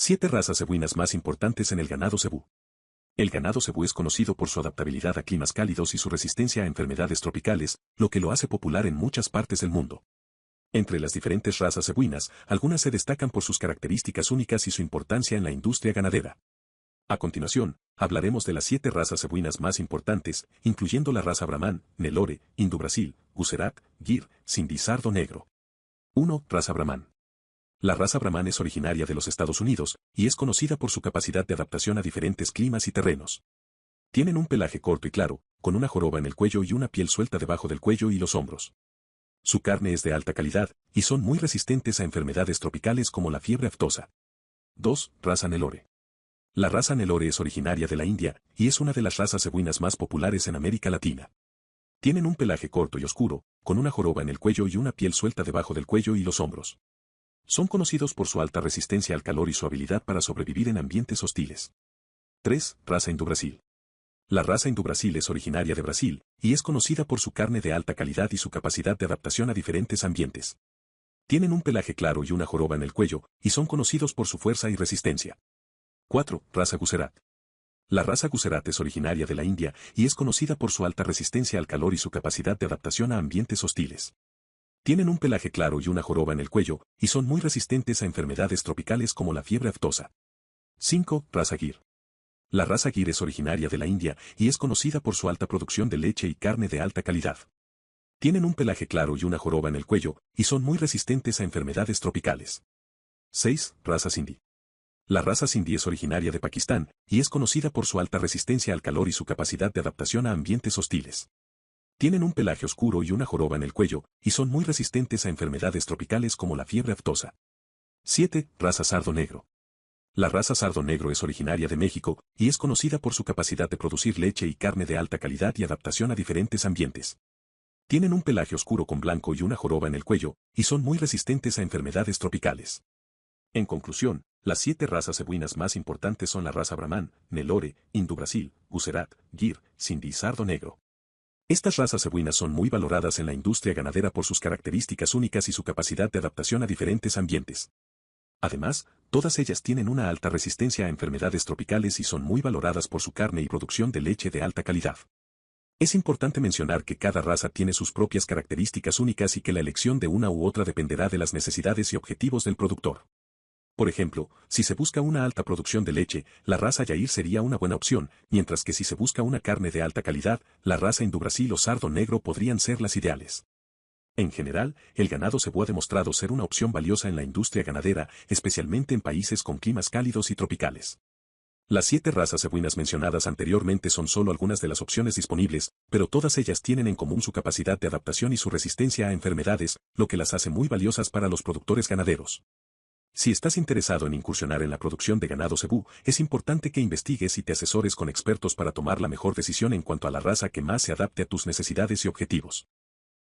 7 razas cebuinas más importantes en el ganado cebú. El ganado cebú es conocido por su adaptabilidad a climas cálidos y su resistencia a enfermedades tropicales, lo que lo hace popular en muchas partes del mundo. Entre las diferentes razas cebuinas, algunas se destacan por sus características únicas y su importancia en la industria ganadera. A continuación, hablaremos de las 7 razas cebuinas más importantes, incluyendo la raza Brahman, Nelore, Indo-Brasil, Gucerat, Gir, Sindhi Sardo Negro. 1. Raza Brahman. La raza Brahman es originaria de los Estados Unidos, y es conocida por su capacidad de adaptación a diferentes climas y terrenos. Tienen un pelaje corto y claro, con una joroba en el cuello y una piel suelta debajo del cuello y los hombros. Su carne es de alta calidad, y son muy resistentes a enfermedades tropicales como la fiebre aftosa. 2. Raza Nelore. La raza Nelore es originaria de la India, y es una de las razas cebuinas más populares en América Latina. Tienen un pelaje corto y oscuro, con una joroba en el cuello y una piel suelta debajo del cuello y los hombros. Son conocidos por su alta resistencia al calor y su habilidad para sobrevivir en ambientes hostiles. 3. Raza Indo-Brasil. La raza Indo-Brasil es originaria de Brasil, y es conocida por su carne de alta calidad y su capacidad de adaptación a diferentes ambientes. Tienen un pelaje claro y una joroba en el cuello, y son conocidos por su fuerza y resistencia. 4. Raza Gucerat. La raza Gucerat es originaria de la India, y es conocida por su alta resistencia al calor y su capacidad de adaptación a ambientes hostiles. Tienen un pelaje claro y una joroba en el cuello, y son muy resistentes a enfermedades tropicales como la fiebre aftosa. 5. Raza Gir. La raza Gir es originaria de la India, y es conocida por su alta producción de leche y carne de alta calidad. Tienen un pelaje claro y una joroba en el cuello, y son muy resistentes a enfermedades tropicales. 6. Raza Sindhi. La raza Sindhi es originaria de Pakistán, y es conocida por su alta resistencia al calor y su capacidad de adaptación a ambientes hostiles. Tienen un pelaje oscuro y una joroba en el cuello, y son muy resistentes a enfermedades tropicales como la fiebre aftosa. 7. Raza Sardo Negro. La raza Sardo Negro es originaria de México, y es conocida por su capacidad de producir leche y carne de alta calidad y adaptación a diferentes ambientes. Tienen un pelaje oscuro con blanco y una joroba en el cuello, y son muy resistentes a enfermedades tropicales. En conclusión, las 7 razas cebuinas más importantes son la raza Brahman, Nelore, Indo-Brasil, Gucerat, Gir, Sindhi y Sardo Negro. Estas razas cebuinas son muy valoradas en la industria ganadera por sus características únicas y su capacidad de adaptación a diferentes ambientes. Además, todas ellas tienen una alta resistencia a enfermedades tropicales y son muy valoradas por su carne y producción de leche de alta calidad. Es importante mencionar que cada raza tiene sus propias características únicas y que la elección de una u otra dependerá de las necesidades y objetivos del productor. Por ejemplo, si se busca una alta producción de leche, la raza Yair sería una buena opción, mientras que si se busca una carne de alta calidad, la raza Indo-Brasil o Sardo Negro podrían ser las ideales. En general, el ganado cebú ha demostrado ser una opción valiosa en la industria ganadera, especialmente en países con climas cálidos y tropicales. Las 7 razas cebuinas mencionadas anteriormente son solo algunas de las opciones disponibles, pero todas ellas tienen en común su capacidad de adaptación y su resistencia a enfermedades, lo que las hace muy valiosas para los productores ganaderos. Si estás interesado en incursionar en la producción de ganado cebú, es importante que investigues y te asesores con expertos para tomar la mejor decisión en cuanto a la raza que más se adapte a tus necesidades y objetivos.